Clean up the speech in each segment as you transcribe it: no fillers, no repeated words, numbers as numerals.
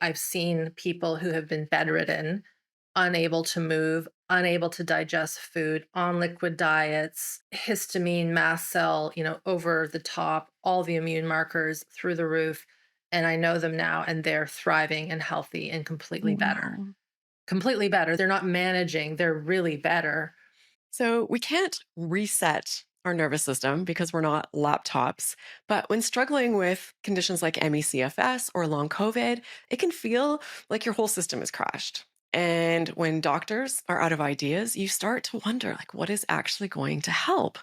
I've seen people who have been bedridden, unable to move, unable to digest food, on liquid diets, histamine, mast cell, over the top, all the immune markers through the roof. And I know them now, and they're thriving and healthy and completely better. Wow. Completely better. They're not managing, they're really better. So we can't reset our nervous system because we're not laptops. But when struggling with conditions like ME/CFS or long COVID, it can feel like your whole system has crashed. And when doctors are out of ideas, you start to wonder like what is actually going to help.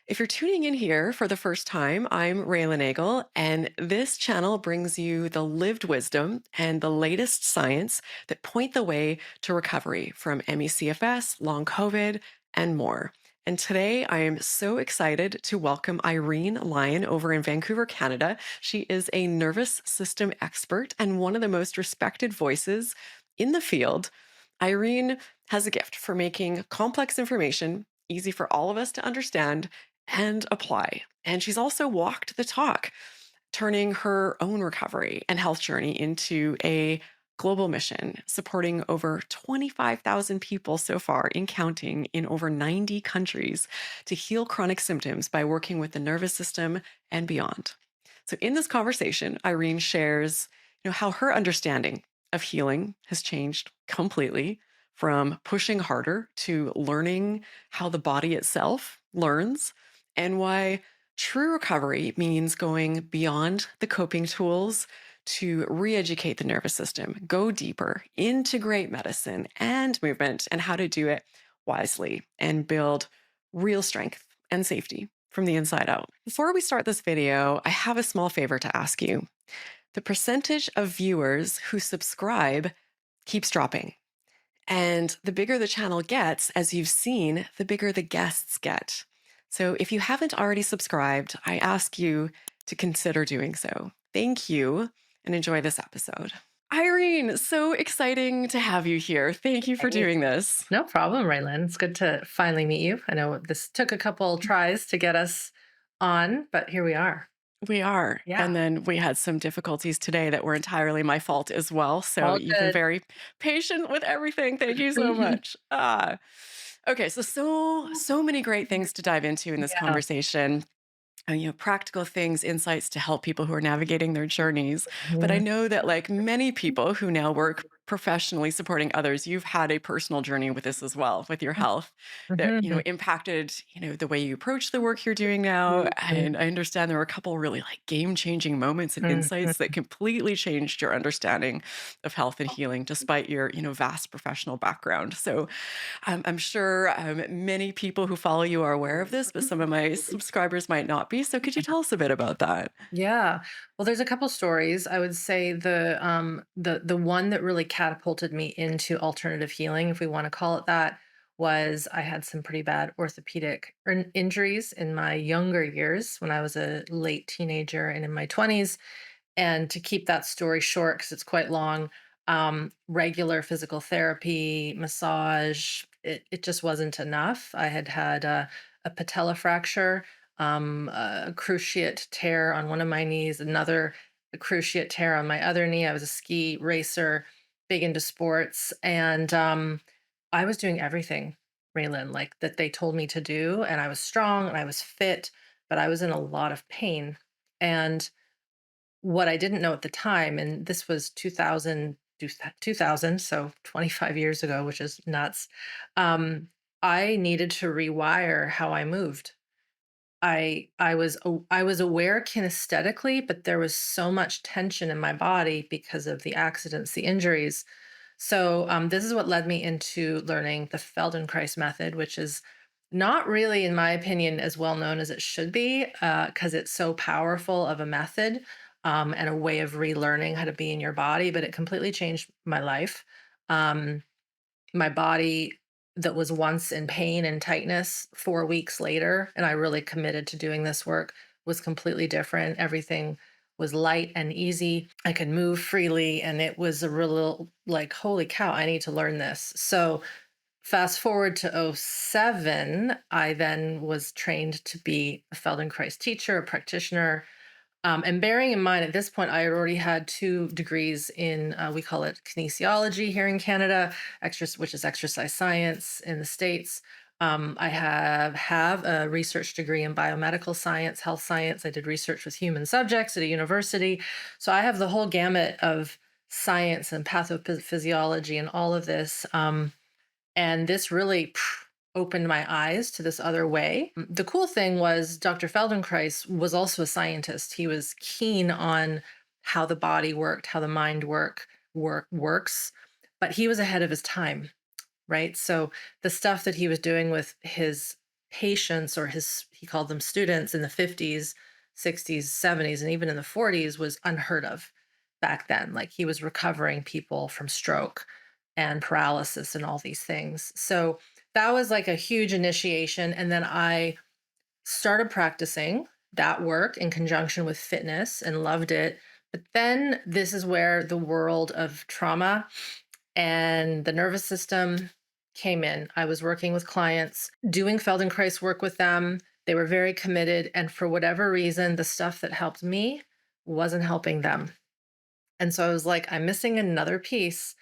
If you're tuning in here for the first time, I'm Raelan Agle, and this channel brings you the lived wisdom and the latest science that point the way to recovery from ME/CFS, long COVID, and more. And today I am so excited to welcome Irene Lyon over in Vancouver, Canada. She is a nervous system expert and one of the most respected voices in the field. Irene has a gift for making complex information easy for all of us to understand and apply. And she's also walked the talk, turning her own recovery and health journey into a global mission, supporting over 25,000 people so far in counting in over 90 countries to heal chronic symptoms by working with the nervous system and beyond. So in this conversation, Irene shares, how her understanding of healing has changed completely from pushing harder to learning how the body itself learns and why true recovery means going beyond the coping tools to re educate the nervous system, go deeper, integrate medicine and movement, and how to do it wisely and build real strength and safety from the inside out. Before we start this video, I have a small favor to ask you. The percentage of viewers who subscribe keeps dropping. And the bigger the channel gets, as you've seen, the bigger the guests get. So if you haven't already subscribed, I ask you to consider doing so. Thank you and enjoy this episode. Irene, so exciting to have you here. Thank you for Right. doing this. No problem, Raylan. It's good to finally meet you. I know this took a couple tries to get us on, but here we are. We are. Yeah. And then we had some difficulties today that were entirely my fault as well. So All you've been good. very patient with everything. Thank you so much. Okay, so many great things to dive into in this Yeah. conversation. Practical things, insights to help people who are navigating their journeys. But I Mhm. know that, like many people who now work professionally supporting others, you've had a personal journey with this as well, with your health that, Mhm. impacted, the way you approach the work you're doing now. Mhm. And I understand there were a couple really like game-changing moments and insights Mhm. that completely changed your understanding of health and healing, despite your, vast professional background. So I'm sure many people who follow you are aware of this, but some of my subscribers might not be. So could you tell us a bit about that? Yeah. Well, there's a couple stories. I would say the one that really catapulted me into alternative healing, if we want to call it that, was I had some pretty bad orthopedic injuries in my younger years when I was a late teenager and in my 20s. And to keep that story short, because it's quite long, regular physical therapy, massage, it just wasn't enough. I had had a patella fracture, a cruciate tear on one of my knees, another cruciate tear on my other knee. I was a ski racer, big into sports, and I was doing everything, Raylan, like that they told me to do, and I was strong and I was fit, but I was in a lot of pain. And what I didn't know at the time, and this was 2000, so 25 years ago, which is nuts. I needed to rewire how I moved. I was aware kinesthetically, but there was so much tension in my body because of the accidents, the injuries. So this is what led me into learning the Feldenkrais method, which is not really, in my opinion, as well known as it should be, because it's so powerful of a method and a way of relearning how to be in your body. But it completely changed my life. Um, my body that was once in pain and tightness 4 weeks later, and I really committed to doing this work, was completely different. Everything was light and easy. I could move freely, and it was a real like, holy cow, I need to learn this. So fast forward to '07, I then was trained to be a Feldenkrais teacher, a practitioner. And bearing in mind, at this point, I had already had 2 degrees in, we call it kinesiology here in Canada, which is exercise science in the States. I have a research degree in biomedical science, health science. I did research with human subjects at a university. So I have the whole gamut of science and pathophysiology and all of this. And this really opened my eyes to this other way. The cool thing was Dr. Feldenkrais was also a scientist. He was keen on how the body worked, how the mind works, but he was ahead of his time, right? So the stuff that he was doing with his patients, or his, he called them students, in the 50s, 60s, 70s, and even in the 40s, was unheard of back then. Like, he was recovering people from stroke and paralysis and all these things. So that was like a huge initiation. And then I started practicing that work in conjunction with fitness and loved it. But then this is where the world of trauma and the nervous system came in. I was working with clients, doing Feldenkrais work with them. They were very committed. And for whatever reason, the stuff that helped me wasn't helping them. And so I was like, I'm missing another piece.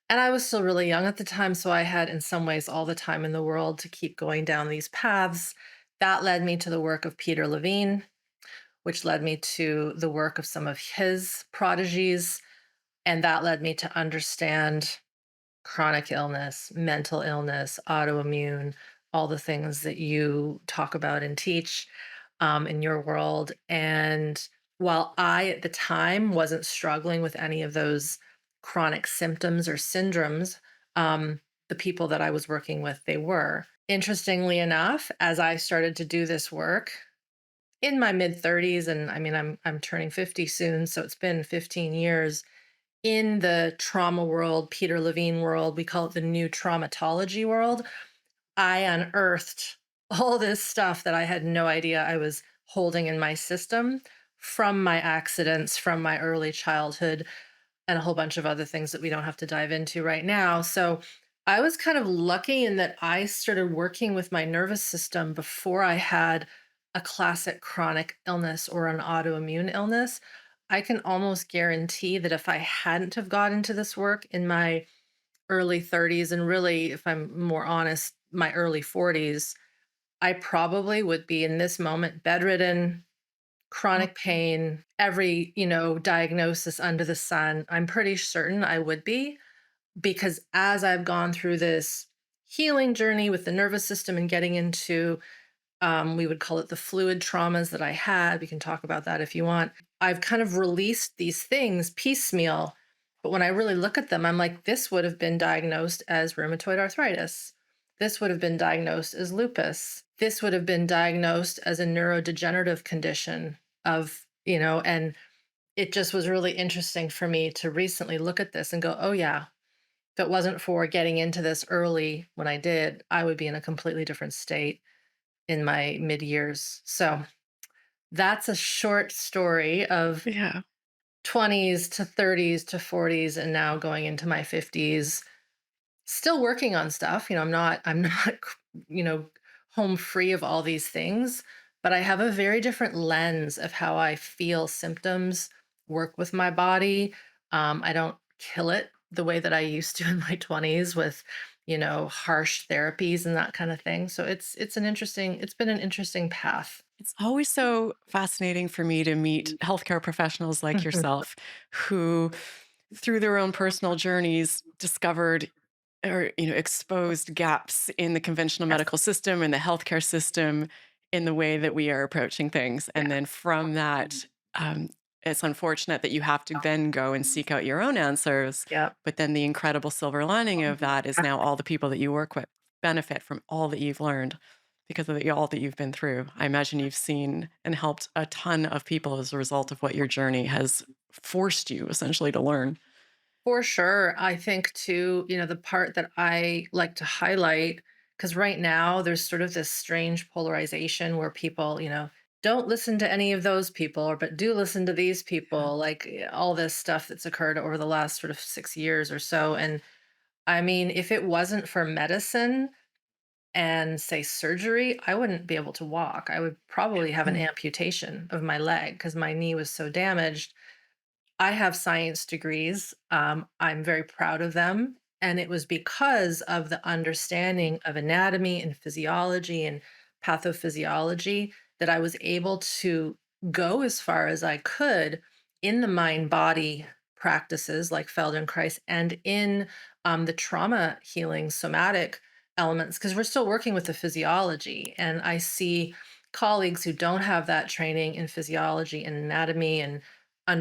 And I was still really young at the time. So I had, in some ways, all the time in the world to keep going down these paths. That led me to the work of Peter Levine, which led me to the work of some of his prodigies. And that led me to understand chronic illness, mental illness, autoimmune, all the things that you talk about and teach in your world. And while I, at the time, wasn't struggling with any of those chronic symptoms or syndromes, the people that I was working with, they were. Interestingly enough, as I started to do this work in my mid 30s, and I mean, I'm turning 50 soon, so it's been 15 years in the trauma world, Peter Levine world, we call it the new traumatology world. I unearthed all this stuff that I had no idea I was holding in my system from my accidents, from my early childhood, and a whole bunch of other things that we don't have to dive into right now. So I was kind of lucky in that I started working with my nervous system before I had a classic chronic illness or an autoimmune illness. I can almost guarantee that if I hadn't have got into this work in my early 30s, and really, if I'm more honest, my early 40s, I probably would be in this moment bedridden, chronic pain, every, diagnosis under the sun. I'm pretty certain I would be, because as I've gone through this healing journey with the nervous system and getting into, we would call it the fluid traumas that I had. We can talk about that if you want. I've kind of released these things piecemeal. But when I really look at them, I'm like, this would have been diagnosed as rheumatoid arthritis. This would have been diagnosed as lupus. This would have been diagnosed as a neurodegenerative condition and it just was really interesting for me to recently look at this and go, oh, yeah, if it wasn't for getting into this early when I did, I would be in a completely different state in my mid years. So that's a short story of Yeah. 20s to 30s to 40s and now going into my 50s, still working on stuff. I'm not you know home free of all these things, but I have a very different lens of how I feel symptoms work with my body. I don't kill it the way that I used to in my 20s with harsh therapies and that kind of thing. So it's been an interesting path. It's always so fascinating for me to meet healthcare professionals like yourself who, through their own personal journeys, discovered or exposed gaps in the conventional Yes. medical system and the healthcare system in the way that we are approaching things. Yeah. And then from that, it's unfortunate that you have to then go and seek out your own answers. Yeah. But then the incredible silver lining of that is now all the people that you work with benefit from all that you've learned because of all that you've been through. I imagine you've seen and helped a ton of people as a result of what your journey has forced you essentially to learn. For sure. I think too, the part that I like to highlight, because right now there's sort of this strange polarization where people, don't listen to any of those people, or but do listen to these Yeah. people, like all this stuff that's occurred over the last sort of 6 years or so. And I mean, if it wasn't for medicine and say surgery, I wouldn't be able to walk. I would probably have an Mm. amputation of my leg because my knee was so damaged. I have science degrees. I'm very proud of them. And it was because of the understanding of anatomy and physiology and pathophysiology that I was able to go as far as I could in the mind body practices like Feldenkrais and in the trauma healing somatic elements, because we're still working with the physiology. And I see colleagues who don't have that training in physiology and anatomy and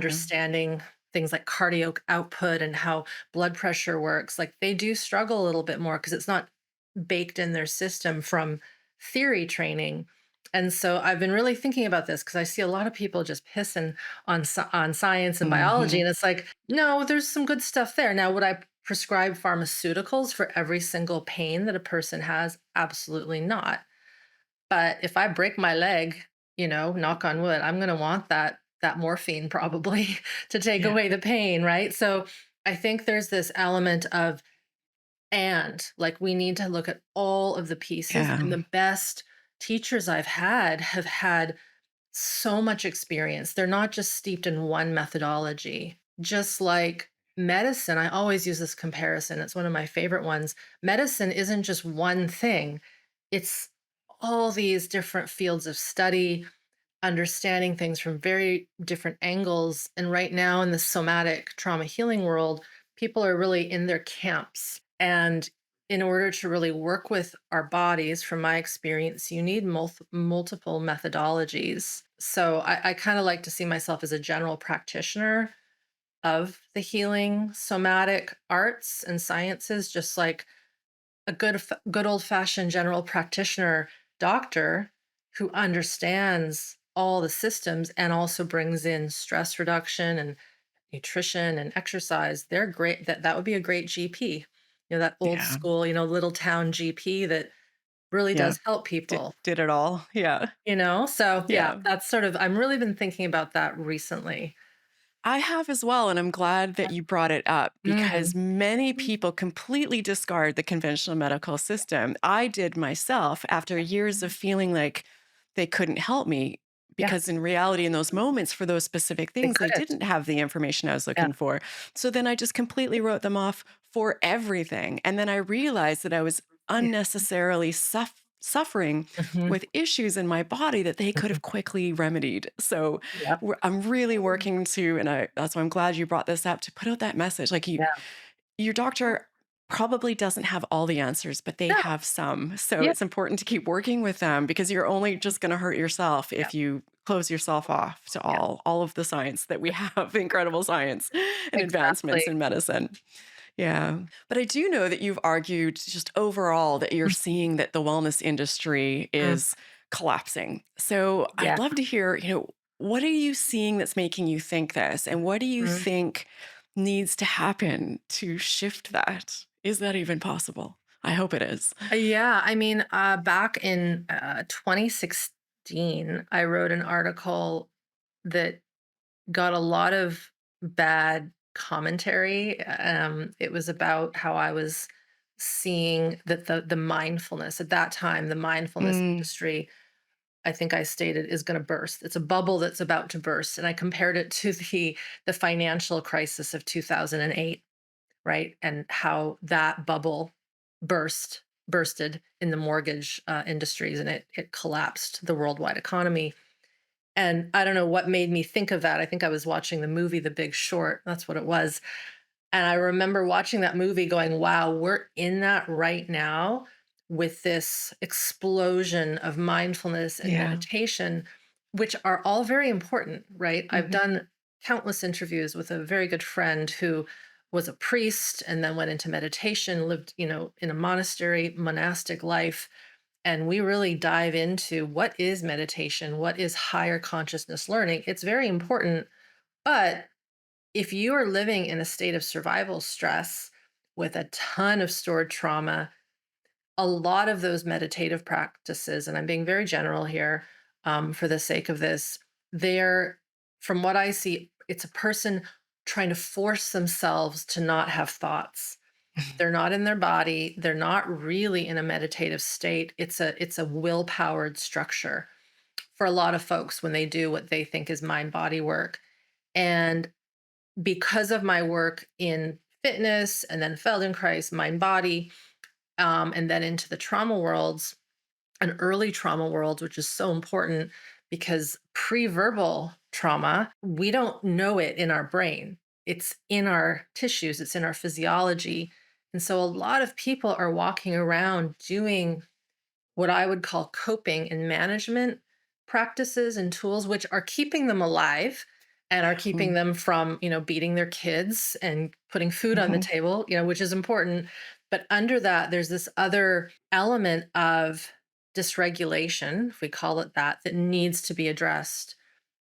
Yeah. understanding things like cardio output and how blood pressure works, like they do struggle a little bit more because it's not baked in their system from theory training. And so I've been really thinking about this because I see a lot of people just pissing on on science and biology, Mhm. and it's like, no, there's some good stuff there. Now, would I prescribe pharmaceuticals for every single pain that a person has? Absolutely not. But if I break my leg, knock on wood, I'm going to want that morphine probably to take Yeah. away the pain, right? So I think there's this element of, and like we need to look at all of the pieces, Yeah. and the best teachers I've had have had so much experience. They're not just steeped in one methodology. Just like medicine, I always use this comparison. It's one of my favorite ones. Medicine isn't just one thing, it's all these different fields of study, understanding things from very different angles. And right now, in the somatic trauma healing world, people are really in their camps. And in order to really work with our bodies, from my experience, you need multiple methodologies. So I kind of like to see myself as a general practitioner of the healing somatic arts and sciences, just like a good old fashioned general practitioner doctor who understands all the systems and also brings in stress reduction and nutrition and exercise. They're great. That would be a great GP. That old Yeah. school, little town GP that really Yeah. does help Did people. did it all. Yeah. So yeah, Yeah. that's sort of, I'm really been thinking about that recently. I have as well, and I'm glad that you brought it up because Mm. many people completely discard the conventional medical system. I did myself after years of feeling like they couldn't help me Yeah, because in reality, in those moments for those specific they things, they couldn't. didn't have the information I was Yeah, looking for. So then I just completely wrote them off for everything. And then I realized that I was yeah. unnecessarily suffering Hmm. with issues in my body that they could Hmm. have quickly remedied. So Yep. I'm really working to, and that's why I'm glad you brought this up to put out that message. Like Yeah. your doctor probably doesn't have all the answers, but they No. have some. So Yeah. it's important to keep working with them because you're only just going to hurt yourself Yeah. if you close yourself off to Yeah. all of the science that we have, incredible science and advancements Exactly. in medicine. Yeah. But I do know that you've argued just overall that you're seeing that the wellness industry Mhm. is collapsing. So Yeah. I'd love to hear, what are you seeing that's making you think this? And what do you Mhm. think needs to happen to shift that? Is that even possible? I hope it is. Yeah, I mean, back in 2016, I wrote an article that got a lot of bad commentary. It was about how I was seeing that the mindfulness at that time, the mindfulness Mm, industry, I think I stated, is going to burst. It's a bubble that's about to burst, and I compared it to the financial crisis of 2008, right? And how that bubble bursted in the mortgage industries, and it collapsed the worldwide economy. And I don't know what made me think of that. I think I was watching the movie The Big Short. That's what it was. And I remember watching that movie going, wow, we're in that right now with this explosion of mindfulness and yeah. meditation, which are all very important, right? I've Hmm. done countless interviews with a very good friend who was a priest and then went into meditation, lived, in a monastery, monastic life. And we really dive into what is meditation, what is higher consciousness learning. It's very important. But if you are living in a state of survival stress with a ton of stored trauma, a lot of those meditative practices, and I'm being very general here for the sake of this, they're, from what I see, it's a person trying to force themselves to not have thoughts. They're not in their body. They're not really in a meditative state. It's a will-powered structure for a lot of folks when they do what they think is mind body work. And because of my work in fitness and then Feldenkrais, mind body, and then into the trauma worlds, an early trauma world, which is so important because pre-verbal trauma, we don't know it in our brain. It's in our tissues, it's in our physiology. And so a lot of people are walking around doing what I would call coping and management practices and tools, which are keeping them alive and are keeping Mm, them from, beating their kids and putting food on the mhm. table, which is important. But under that, there's this other element of dysregulation, if we call it that, that needs to be addressed.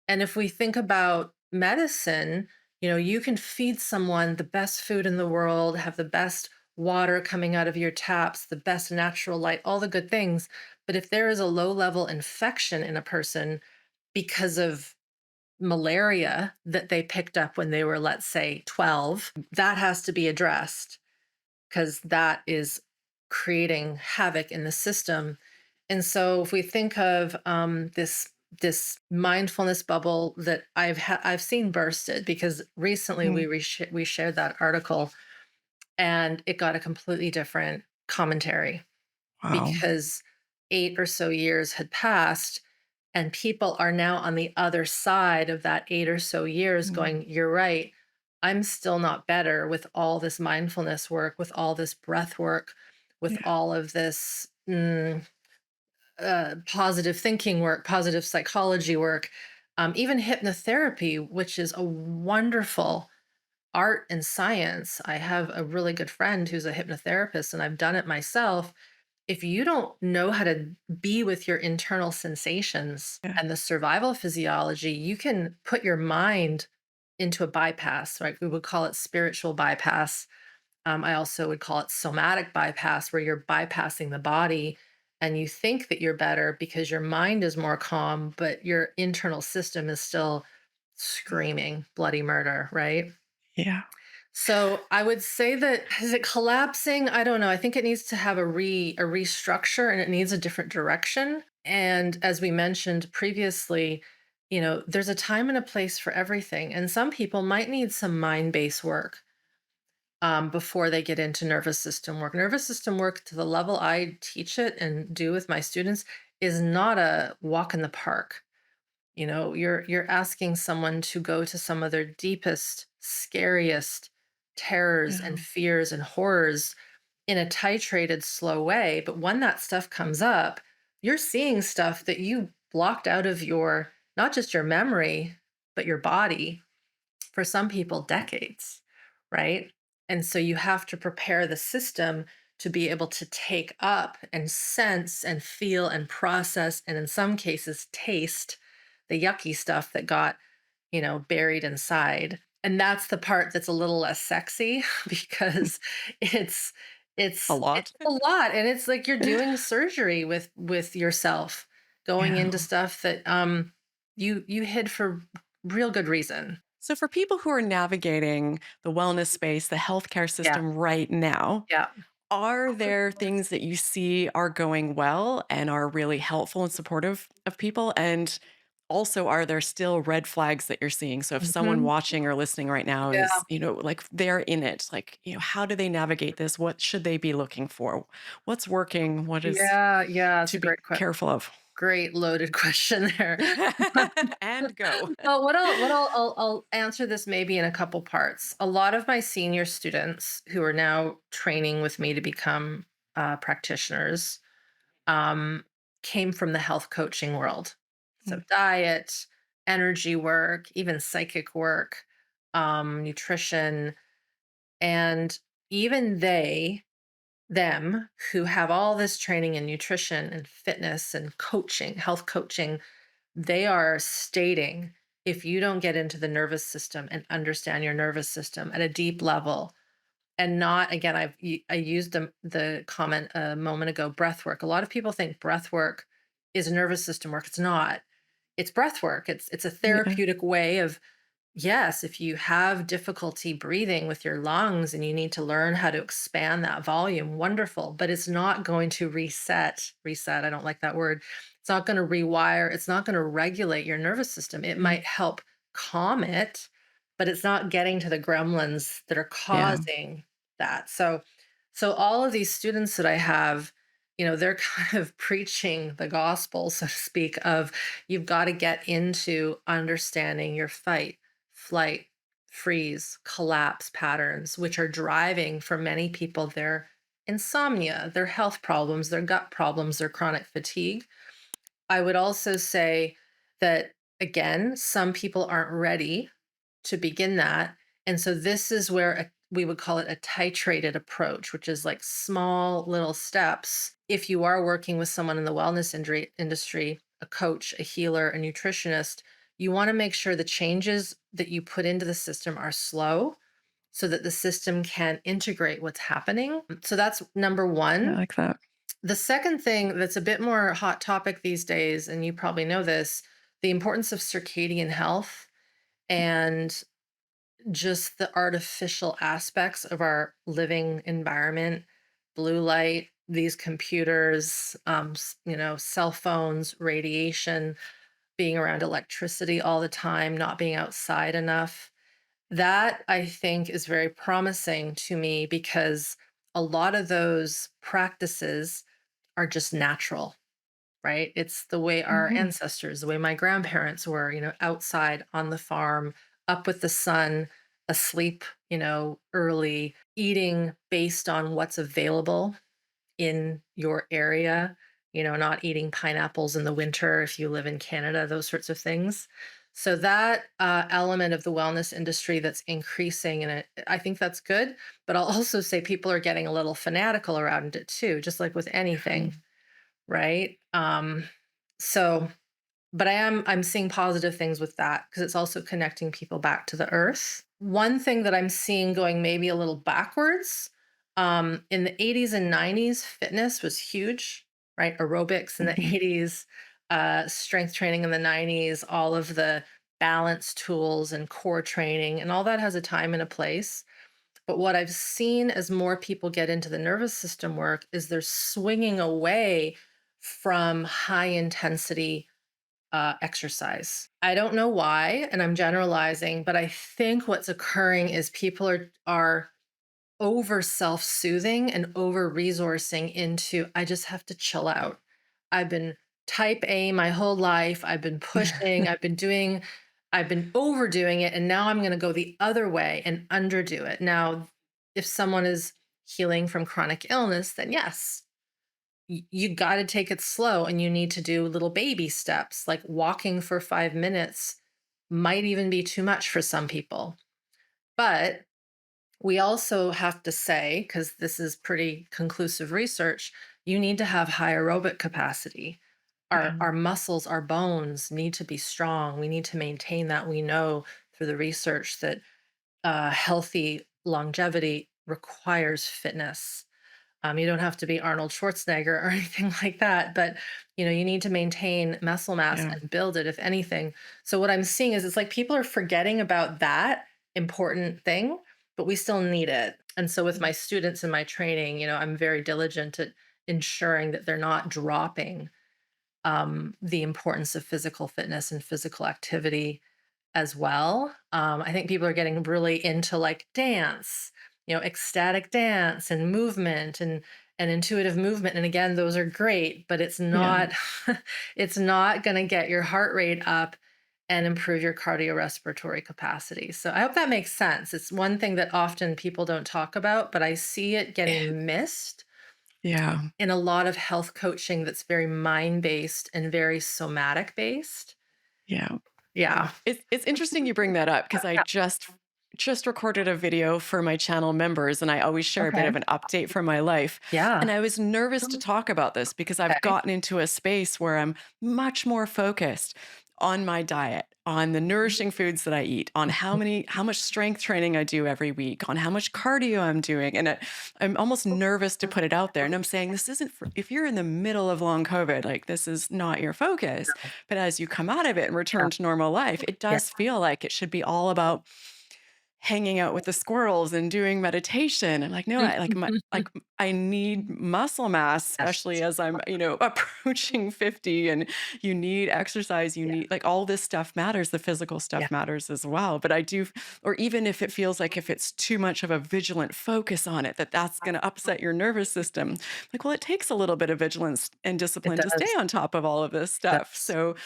And if we think about medicine, you can feed someone the best food in the world, have the best water coming out of your taps, the best natural light, all the good things. But if there is a low level infection in a person because of malaria that they picked up when they were, let's say, 12, that has to be addressed because that is creating havoc in the system. And so, if we think of this mindfulness bubble that I've seen bursted, because recently Mm. we shared that article and it got a completely different commentary Wow. because 8 or so years had passed and people are now on the other side of that 8 or so years Mm. going, you're right. I'm still not better with all this mindfulness work, with all this breath work, with Yeah. all of this positive thinking work, positive psychology work, even hypnotherapy, which is a wonderful art and science. I have a really good friend who's a hypnotherapist, and I've done it myself. If you don't know how to be with your internal sensations Yeah. and the survival physiology, you can put your mind into a bypass, right? We would call it spiritual bypass. I also would call it somatic bypass, where you're bypassing the body and you think that you're better because your mind is more calm, but your internal system is still screaming bloody murder, right? Yeah. So I would say that is it collapsing? I don't know. I think it needs to have a restructure and it needs a different direction. And as we mentioned previously, there's a time and a place for everything. And some people might need some mind-based work before they get into nervous system work. Nervous system work, to the level I teach it and do with my students, is not a walk in the park. You're asking someone to go to some of their deepest, scariest terrors Yeah. and fears and horrors in a titrated, slow way. But when that stuff comes up, you're seeing stuff that you blocked out of your, not just your memory, but your body, for some people, decades, right? And so you have to prepare the system to be able to take up and sense and feel and process, and in some cases, taste the yucky stuff that got, buried inside. And that's the part that's a little less sexy because it's A it's lot. a lot, and it's like you're doing surgery with yourself, going Yeah. into stuff that you hid for real good reason. So, for people who are navigating the wellness space, the healthcare Yeah. system right now, Yeah. are there things that you see are going well and are really helpful and supportive of people? And also, are there still red flags that you're seeing? So, if someone Mhm. watching or listening right now Yeah. is, like they're in it, like, how do they navigate this? What should they be looking for? What's working? What is Yeah, yeah, it's to a be great careful of? great loaded question there. And go. Well, I'll answer this maybe in a couple parts. A lot of my senior students who are now training with me to become practitioners um, came from the health coaching world. So Mm. diet, energy work, even psychic work, nutrition, and even them who have all this training in nutrition and fitness and coaching, health coaching, they are stating if you don't get into the nervous system and understand your nervous system at a deep level, and not, again, I used the comment a moment ago, breath work. A lot of people think breath work is nervous system work. It's not. It's breath work. It's a Yeah. therapeutic way of Yes, if you have difficulty breathing with your lungs and you need to learn how to expand that volume, wonderful. But it's not going to reset. I don't like that word. It's not going to rewire, it's not going to regulate your nervous system. It Mm. might help calm it, but it's not getting to the gremlins that are Yeah. causing that. So all of these students that I have, they're kind of preaching the gospel, so to speak, of you've got to get into understanding your fight, flight, freeze, collapse patterns, which are driving for many people their insomnia, their health problems, their gut problems, their chronic fatigue. I would also say that, again, some people aren't ready to begin that. And so this is where we would call it a titrated approach, which is like small little steps. If you are working with someone in the wellness industry, a coach, a healer, a nutritionist, you want to make sure the changes that you put into the system are slow so that the system can integrate what's happening. So that's number I one. like that. The second thing that's a bit more hot topic these days, and you probably know this, the importance of circadian health and just the artificial aspects of our living environment, blue light, these computers, cell phones, radiation, being around electricity all the time, not being outside enough. That I think is very promising to me because a lot of those practices are just natural, right? It's the way our Mhm. ancestors, the way my grandparents were, outside on the farm, up with the sun, asleep, early, eating based on what's available in your area, not eating pineapples in the winter if you live in Canada, those sorts of things. So that element of the wellness industry that's increasing, and I think that's good. But I'll also say people are getting a little fanatical around it too, just like with Yeah. anything, right? So, but I'm seeing positive things with that because it's also connecting people back to the earth. One thing that I'm seeing going maybe a little backwards, in the 80s and 90s, fitness was huge, right? Aerobics in the Mhm. 80s, strength training in the 90s, all of the balance tools and core training, and all that has a time and a place. But what I've seen as more people get into the nervous system work is they're swinging away from high intensity exercise. I don't know why, and I'm generalizing, but I think what's occurring is people are over self-soothing and over resourcing into I just have to chill out. I've been type A my whole life. I've been pushing, I've been overdoing it, and now I'm going to go the other way and underdo it. Now, if someone is healing from chronic illness, then yes, you got to take it slow and you need to do little baby steps like walking for 5 minutes might even be too much for some people. But we also have to say, because this is pretty conclusive research, you need to have high aerobic capacity. Our, Yeah. our muscles, our bones need to be strong. We need to maintain that. We know through the research that healthy longevity requires fitness. You don't have to be Arnold Schwarzenegger or anything like that, but you need to maintain muscle mass Yeah. and build it, if anything. So what I'm seeing is it's like people are forgetting about that important thing, but we still need it. And so with my students in my training, I'm very diligent at ensuring that they're not dropping the importance of physical fitness and physical activity as well. I think people are getting really into like dance, ecstatic dance and movement and intuitive movement. And again, those are great, but it's Yeah. not it's not going to get your heart rate up and improve your cardiorespiratory capacity. So I hope that makes sense. It's one thing that often people don't talk about, but I see it getting missed Yeah. in a lot of health coaching that's very mind based and very somatic based. Yeah. Yeah. It's interesting you bring that up because I just recorded a video for my channel members, and I always share a bit Okay. of an update from my life. And Yeah. I was nervous to talk about this because I've Okay. gotten into a space where I'm much more focused on my diet, on the nourishing foods that I eat, on how much strength training I do every week, on how much cardio I'm doing. And I'm almost nervous to put it out there. And I'm saying this isn't for, if you're in the middle of long COVID, like this is not your focus. But as you come out of it and Yeah. return to normal life, it Yeah. does feel like it should be all about hanging out with the squirrels and doing meditation. I'm like, no, I like my like I need muscle mass, especially Yes. as I'm, approaching 50, and you need exercise, you Yeah. need like all this stuff matters. The physical Yeah. stuff matters as well. But I do, or even if it feels like if it's too much of a vigilant focus on it, that's gonna upset your nervous system. Like, well, it takes a little bit of vigilance and It discipline to stay does. on top of all of this stuff. Does. So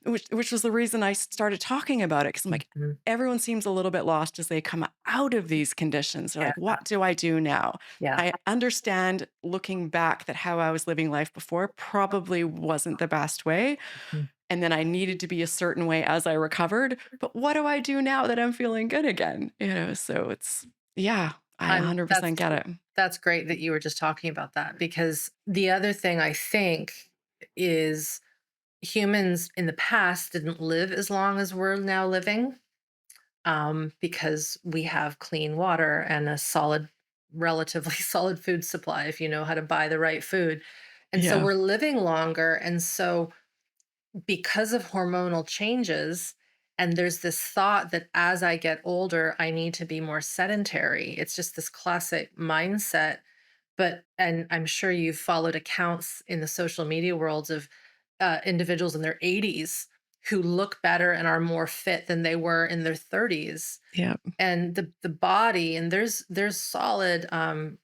which was the reason I started talking about it, because I'm like, Mhm. everyone seems a little bit lost as they come out of these conditions. They're Yeah. like, what do I do now? Yeah. I understand looking back that how I was living life before probably wasn't the best way. Mhm. And then I needed to be a certain way as I recovered. But what do I do now that I'm feeling good again? So it's, yeah, I I'm 100% get it. that's great that you were just talking about that, because the other thing I think is humans in the past didn't live as long as we're now living, because we have clean water and a solid, relatively solid food supply if you know how to buy the right food. And so Yeah. we're living longer. And so, because of hormonal changes, and there's this thought that as I get older, I need to be more sedentary. It's just this classic mindset. But, and I'm sure you've followed accounts in the social media worlds of individuals in their 80s who look better and are more fit than they were in their 30s. Yeah. And the body, and there's solid,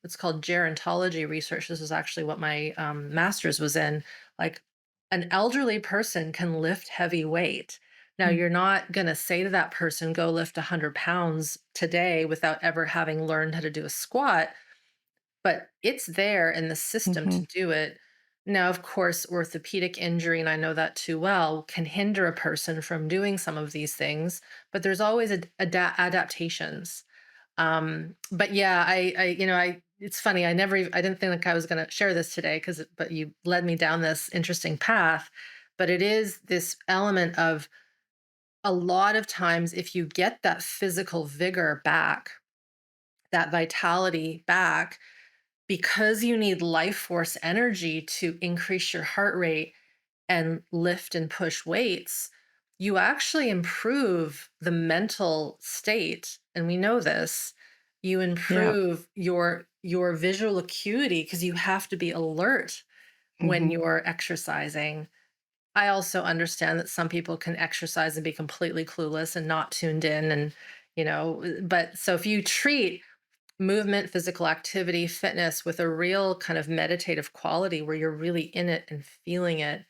it's called gerontology research. This is actually what my master's was in. Like, an elderly person can lift heavy weight. Now, you're not going to say to that person, go lift 100 pounds today without ever having learned how to do a squat, but it's there in the system Mm-hmm. to do it. Now, of course, orthopedic injury, and I know that too well, can hinder a person from doing some of these things, but there's always adaptations. But yeah, it's funny. I didn't think like I was going to share this today, but you led me down this interesting path. But it is this element of, a lot of times, if you get that physical vigor back, that vitality back, because you need life force energy to increase your heart rate and lift and push weights, you actually improve the mental state. And we know this. You Yeah. improve your visual acuity because you have to be alert when Mm-hmm. you're exercising. I also understand that some people can exercise and be completely clueless and not tuned in, and but so if you treat movement, physical activity, fitness with a real kind of meditative quality where you're really in it and feeling it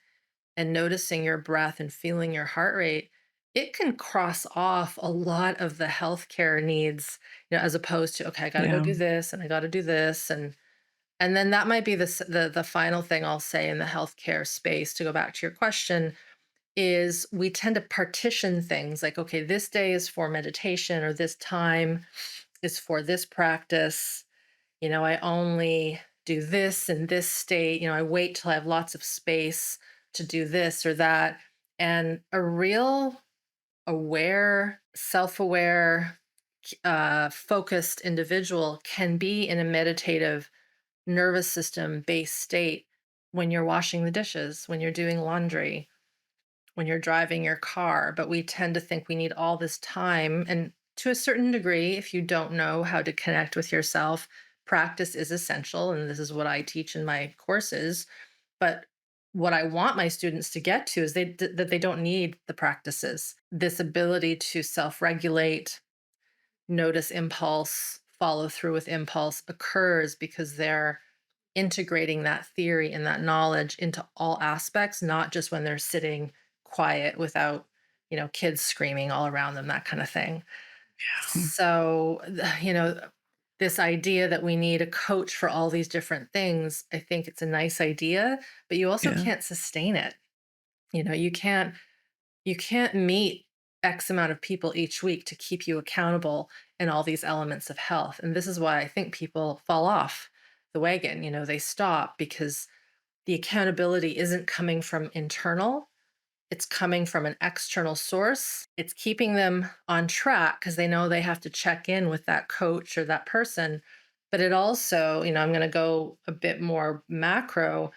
and noticing your breath and feeling your heart rate, it can cross off a lot of the healthcare needs, as opposed to, okay, I got to go Yeah. do this and I got to do this. And then that might be the final thing I'll say in the healthcare space, to go back to your question, is we tend to partition things like, okay, this day is for meditation, or this time is for this practice. I only do this in this state. I wait till I have lots of space to do this or that. And a real aware, self aware, focused individual can be in a meditative, nervous system based state when you're washing the dishes, when you're doing laundry, when you're driving your car. But we tend to think we need all this time. And to a certain degree, if you don't know how to connect with yourself, practice is essential. And this is what I teach in my courses. But what I want my students to get to is that they don't need the practices. This ability to self regulate, notice impulse, follow through with impulse occurs because they're integrating that theory and that knowledge into all aspects, not just when they're sitting quiet without, kids screaming all around them, that kind of thing. Yeah. So, this idea that we need a coach for all these different things, I think it's a nice idea, but you also Yeah. can't sustain it. You can't meet X amount of people each week to keep you accountable in all these elements of health. And this is why I think people fall off the wagon. They stop because the accountability isn't coming from internal, It's coming from an external source. It's keeping them on track because they know they have to check in with that coach or that person. But it also, I'm going to go a bit more macro.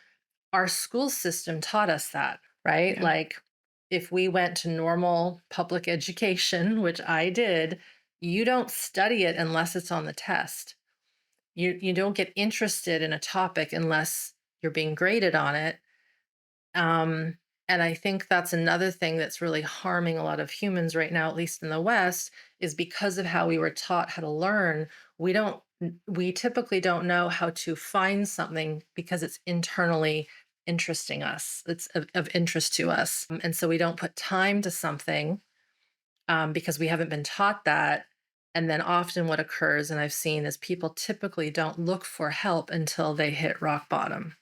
Our school system taught us that, right? Yeah. Like if we went to normal public education, which I did, you don't study it unless it's on the test. You don't get interested in a topic unless you're being graded on it. Um, and I think that's another thing that's really harming a lot of humans right now, at least in the West, is because of how we were taught how to learn. We typically don't know how to find something because it's internally interesting us. It's of interest to us. And so we don't put time to something because we haven't been taught that. And then often what occurs, and I've seen, is people typically don't look for help until they hit rock bottom,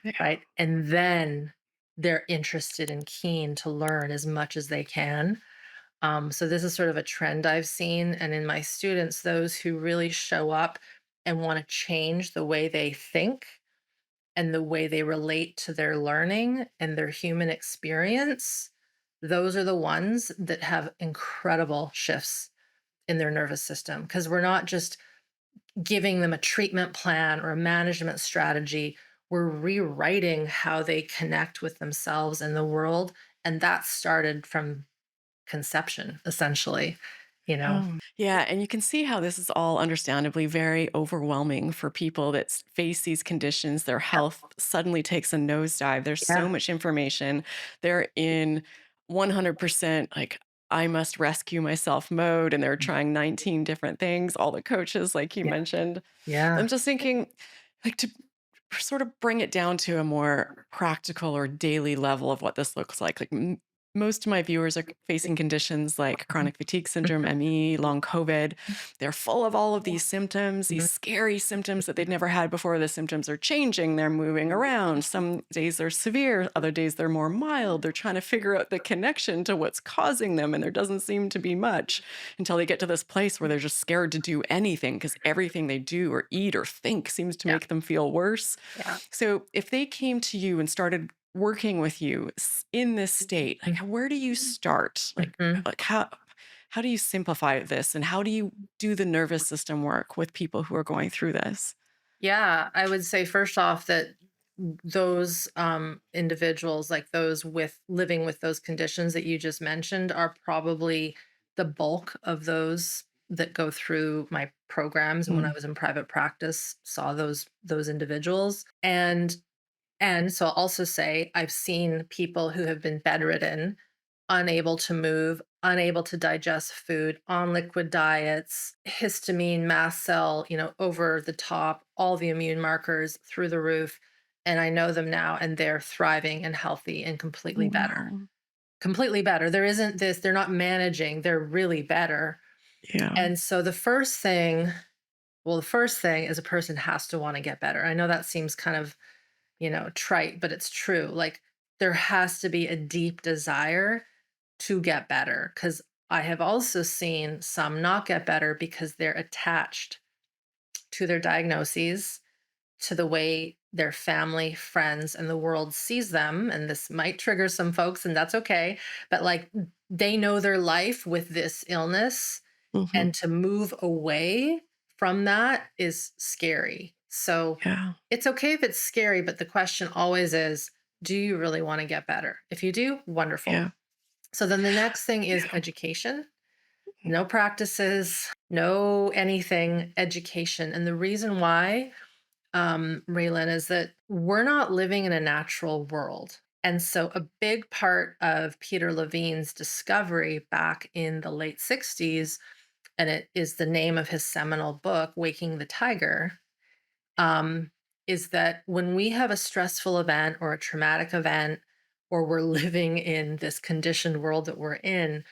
Yeah. right? And then they're interested and keen to learn as much as they can. So this is sort of a trend I've seen. And in my students, those who really show up and want to change the way they think and the way they relate to their learning and their human experience, those are the ones that have incredible shifts in their nervous system because we're not just giving them a treatment plan or a management strategy. We're rewriting how they connect with themselves and the world. And that started from conception, essentially, you know? Yeah, and you can see how this is all understandably very overwhelming for people that face these conditions. Their health suddenly takes a nosedive. There's so Yeah. much information. They're in 100% like, I must rescue myself mode, and they're trying 19 different things, all the coaches, like you Yeah. mentioned. Yeah. I'm just thinking, like, to sort of bring it down to a more practical or daily level of what this looks like. Most of my viewers are facing conditions like chronic fatigue syndrome, ME, long COVID. They're full of all of these symptoms, these Mhm. scary symptoms that they'd never had before. The symptoms are changing, they're moving around. Some days they're severe, other days they're more mild. They're trying to figure out the connection to what's causing them, and there doesn't seem to be much until they get to this place where they're just scared to do anything because everything they do or eat or think seems to Yeah. make them feel worse. Yeah. So, if they came to you and started working with you in this state, like where do you start? Mhm. Like how do you simplify this, and how do you do the nervous system work with people who are going through this? Yeah, I would say first off that those individuals, like those with living with those conditions that you just mentioned, are probably the bulk of those that go through my programs. And when I Mm, was in private practice, saw those individuals. And so I'll also say I've seen people who have been bedridden, unable to move, unable to digest food, on liquid diets, histamine, mast cell, over the top, all the immune markers through the roof. And I know them now and they're thriving and healthy and completely better. wow. Completely better. There isn't this, they're not managing, they're really better. Yeah. And so the first thing is a person has to want to get better. I know that seems kind of trite, but it's true. Like there has to be a deep desire to get better because I have also seen some not get better because they're attached to their diagnoses, to the way their family, friends, and the world sees them. And this might trigger some folks, and that's okay. But like they know their life with this illness, Hmm. and to move away from that is scary. So Yeah. it's okay if it's scary, but the question always is, do you really want to get better? If you do, wonderful. Yeah. So then the next thing is Yeah. education. No practices, no anything, education. And the reason why, Raelan, is that we're not living in a natural world. And so a big part of Peter Levine's discovery back in the late 60s, and it is the name of his seminal book, Waking the Tiger, um, is that when we have a stressful event or a traumatic event, or we're living in this conditioned world that we're in,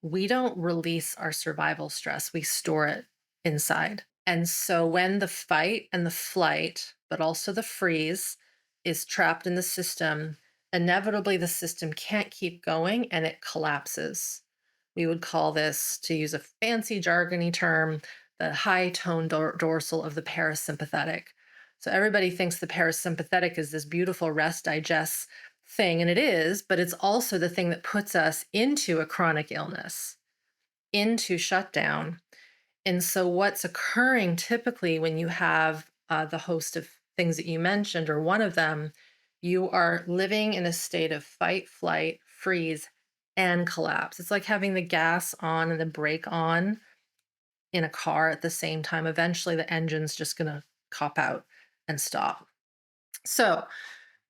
we don't release our survival stress. We store it inside. And so when the fight and the flight, but also the freeze, is trapped in the system, inevitably the system can't keep going and it collapses. We would call this, to use a fancy jargony term, the high tone dorsal of the parasympathetic. So everybody thinks the parasympathetic is this beautiful rest digest thing, and it is, but it's also the thing that puts us into a chronic illness, into shutdown. And so, what's occurring typically when you have the host of things that you mentioned, or one of them, you are living in a state of fight, flight, freeze, and collapse. It's like having the gas on and the brake on in a car at the same time. Eventually, the engine's just going to cop out and stop. So,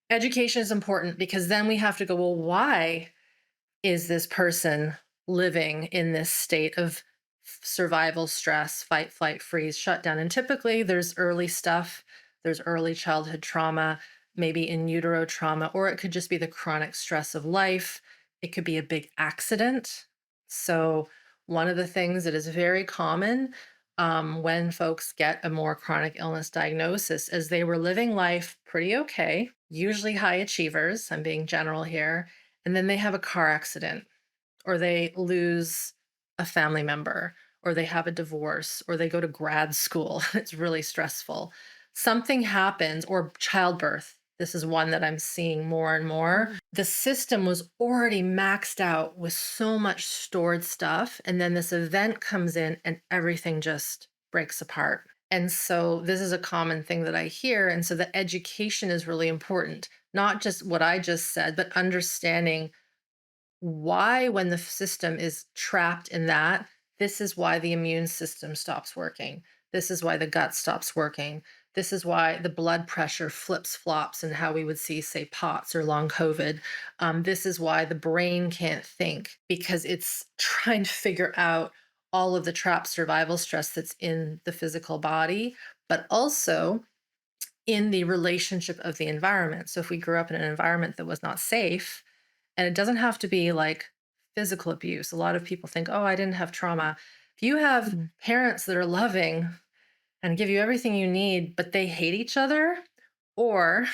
education is important because then we have to go, well, why is this person living in this state of survival stress, fight, flight, freeze, shutdown? And typically there's early stuff, there's early childhood trauma, maybe in utero trauma, or it could just be the chronic stress of life. It could be a big accident. So, one of the things that is very common when folks get a more chronic illness diagnosis is they were living life pretty okay, usually high achievers. I'm being general here. And then they have a car accident, or they lose a family member, or they have a divorce, or they go to grad school. It's really stressful. Something happens, or childbirth. This is one that I'm seeing more and more. Mm. The system was already maxed out with so much stored stuff. And then this event comes in and everything just breaks apart. And so this is a common thing that I hear. And so the education is really important, not just what I just said, but understanding why, when the system is trapped in that, this is why the immune system stops working. This is why the gut stops working. This is why the blood pressure flips flops and how we would see, say, POTS or long COVID. This is why the brain can't think because it's trying to figure out all of the trapped survival stress that's in the physical body, but also in the relationship of the environment. So if we grew up in an environment that was not safe, and it doesn't have to be like physical abuse. A lot of people think, oh, I didn't have trauma. If you have Mm. parents that are loving and give you everything you need, but they hate each other, or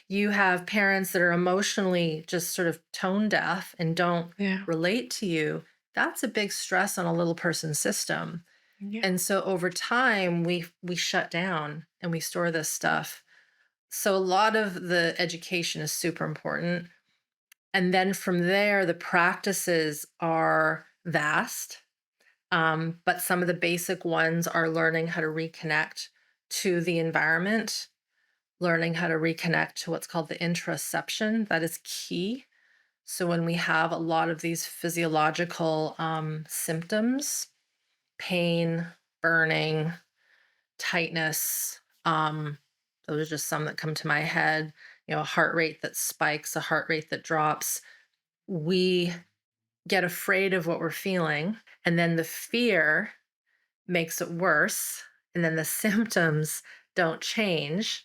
you have parents that are emotionally just sort of tone deaf and don't Yeah. relate to you, that's a big stress on a little person's system. Yeah. And so over time, we shut down and we store this stuff. So a lot of the education is super important, and then from there, the practices are vast. But some of the basic ones are learning how to reconnect to the environment, learning how to reconnect to what's called the interoception. That is key. So when we have a lot of these physiological symptoms, pain, burning, tightness, those are just some that come to my head. A heart rate that spikes, a heart rate that drops. We get afraid of what we're feeling, and then the fear makes it worse, and then the symptoms don't change,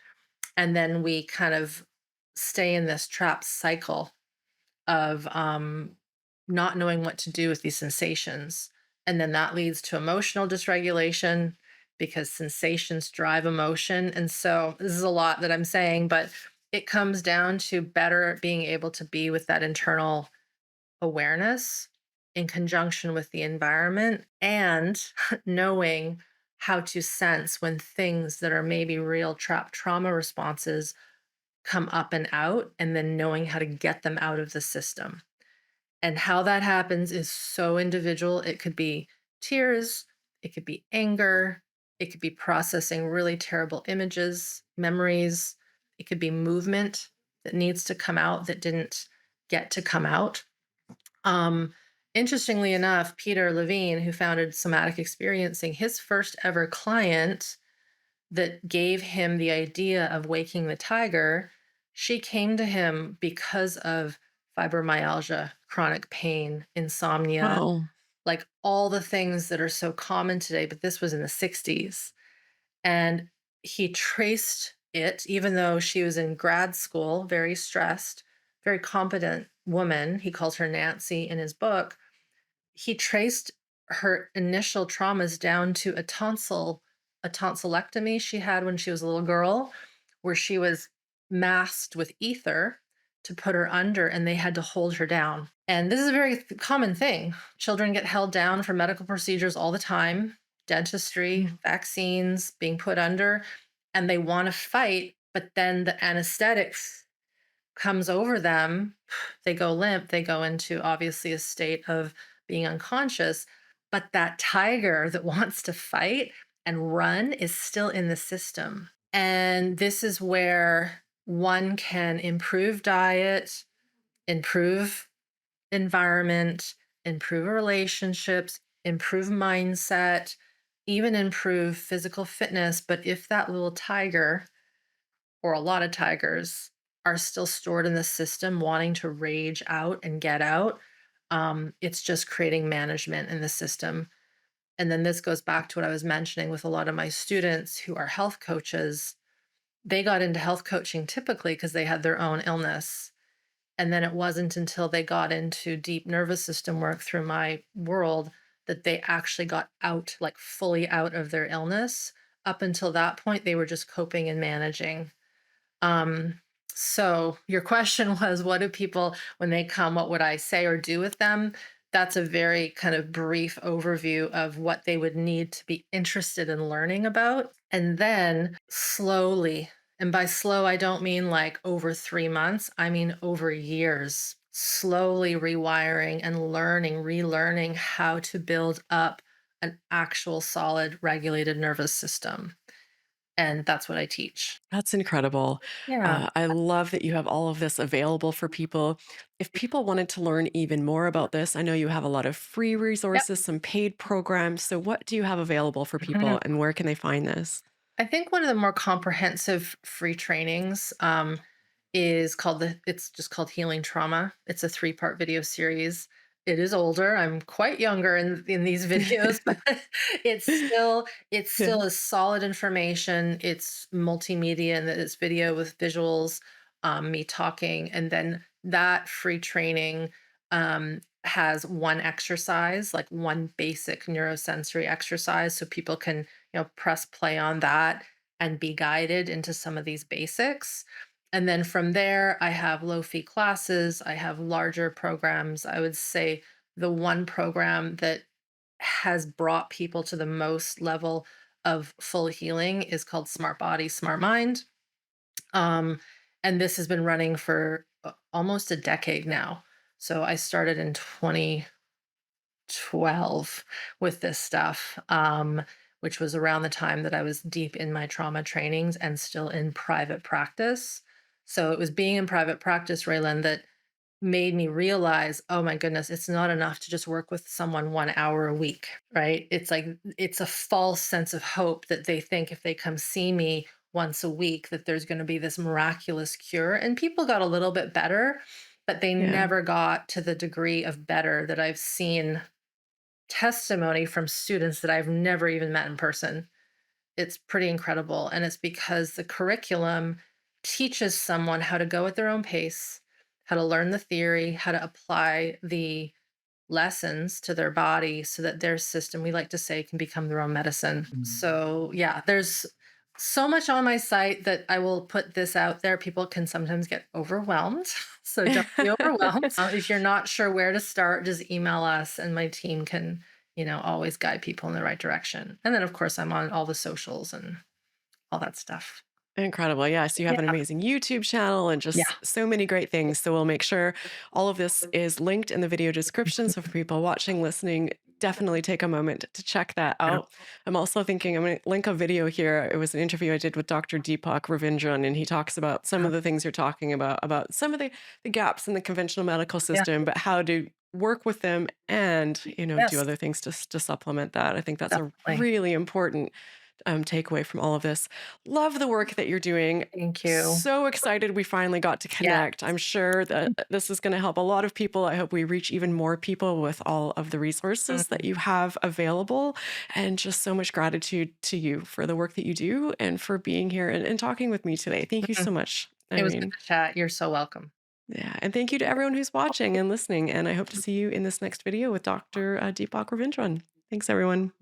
and then we kind of stay in this trapped cycle of not knowing what to do with these sensations, and then that leads to emotional dysregulation because sensations drive emotion. And so this is a lot that I'm saying, but it comes down to better being able to be with that internal awareness in conjunction with the environment, and knowing how to sense when things that are maybe real trapped trauma responses come up and out, and then knowing how to get them out of the system. And how that happens is so individual. It could be tears, it could be anger, it could be processing really terrible images, memories, it could be movement that needs to come out that didn't get to come out. um, Interestingly enough, Peter Levine, who founded Somatic Experiencing, his first ever client that gave him the idea of waking the tiger, she came to him because of fibromyalgia, chronic pain, insomnia, Oh. like all the things that are so common today. But this was in the 60s. And he traced it, even though she was in grad school, very stressed, very competent woman. He calls her Nancy in his book. He traced her initial traumas down to a tonsillectomy she had when she was a little girl, where she was masked with ether to put her under, and they had to hold her down. And this is a very common thing. Children get held down for medical procedures all the time, dentistry, Mm. vaccines, being put under, and they want to fight, but then the anesthetic comes over them, they go limp, they go into obviously a state of being unconscious. But that tiger that wants to fight and run is still in the system. And this is where one can improve diet, improve environment, improve relationships, improve mindset, even improve physical fitness. But if that little tiger or a lot of tigers are still stored in the system wanting to rage out and get out, it's just creating management in the system. And then this goes back to what I was mentioning with a lot of my students who are health coaches. They got into health coaching typically because they had their own illness. And then it wasn't until they got into deep nervous system work through my world that they actually got out, like fully out of their illness. Up until that point, they were just coping and managing. Um, so your question was, what do people, when they come, what would I say or do with them? That's a very kind of brief overview of what they would need to be interested in learning about. And then slowly, and by slow, I don't mean like over 3 months, I mean over years, slowly rewiring and learning, relearning how to build up an actual solid regulated nervous system. And that's what I teach. That's incredible. Yeah. I love that you have all of this available for people. If people wanted to learn even more about this, I know you have a lot of free Yep. resources, some paid programs. So, what do you have available for people Mhm. and where can they find this? I think one of the more comprehensive free trainings is called it's just called Healing Trauma. It's a 3-part video series. It is older. I'm quite younger in these videos, but it's Yeah. still a solid information. It's multimedia and it's video with visuals, me talking, and then that free training has one exercise, like one basic neurosensory exercise, so people can press play on that and be guided into some of these basics. And then from there, I have low fee classes, I have larger programs. I would say the one program that has brought people to the most level of full healing is called Smart Body, Smart Mind. Um, and this has been running for almost a decade now. So I started in 2012 with this stuff, which was around the time that I was deep in my trauma trainings and still in private practice. So it was being in private practice, Raylan, that made me realize, oh my goodness, it's not enough to just work with someone 1 hour a week, right? It's like, it's a false sense of hope that they think if they come see me once a week, that there's going to be this miraculous cure. And people got a little bit better, but they Yeah. never got to the degree of better that I've seen testimony from students that I've never even met in person. It's pretty incredible. And it's because the curriculum teaches someone how to go at their own pace, how to learn the theory, how to apply the lessons to their body so that their system, we like to say, can become their own medicine. So, yeah, there's so much on my site that I will put this out there. People can sometimes get overwhelmed. So, don't be overwhelmed. If you're not sure where to start, just email us and my team can, always guide people in the right direction. And then, of course, I'm on all the socials and all that stuff. Incredible. Yes, you have an Yeah. amazing YouTube channel and Yeah. just so many great things. So we'll make sure all of this is linked in the video description. So for people watching, listening, definitely take a moment to check that Yeah. out. I'm also thinking I'm going to link a video here. It was an interview I did with Dr. Deepak Ravindran, and he talks about some of the things you're talking about some of the gaps in the conventional medical Yeah. system, but how to work with them and do Yes, other things to supplement that. I think that's a definitely. really important takeaway from all of this. Love the work that you're doing. Thank you. So excited we finally got to Yeah. connect. I'm sure that this is going to help a lot of people. I hope we reach even more people with all of the resources that Mhm. you have available. And just so much gratitude to you for the work that you do and for being here and talking with me today. Thank you Mhm. so much, It was good Irene. to chat. You're so welcome. Yeah. And thank you to everyone who's watching and listening. And I hope to see you in this next video with Dr. Deepak Ravindran. Thanks, everyone.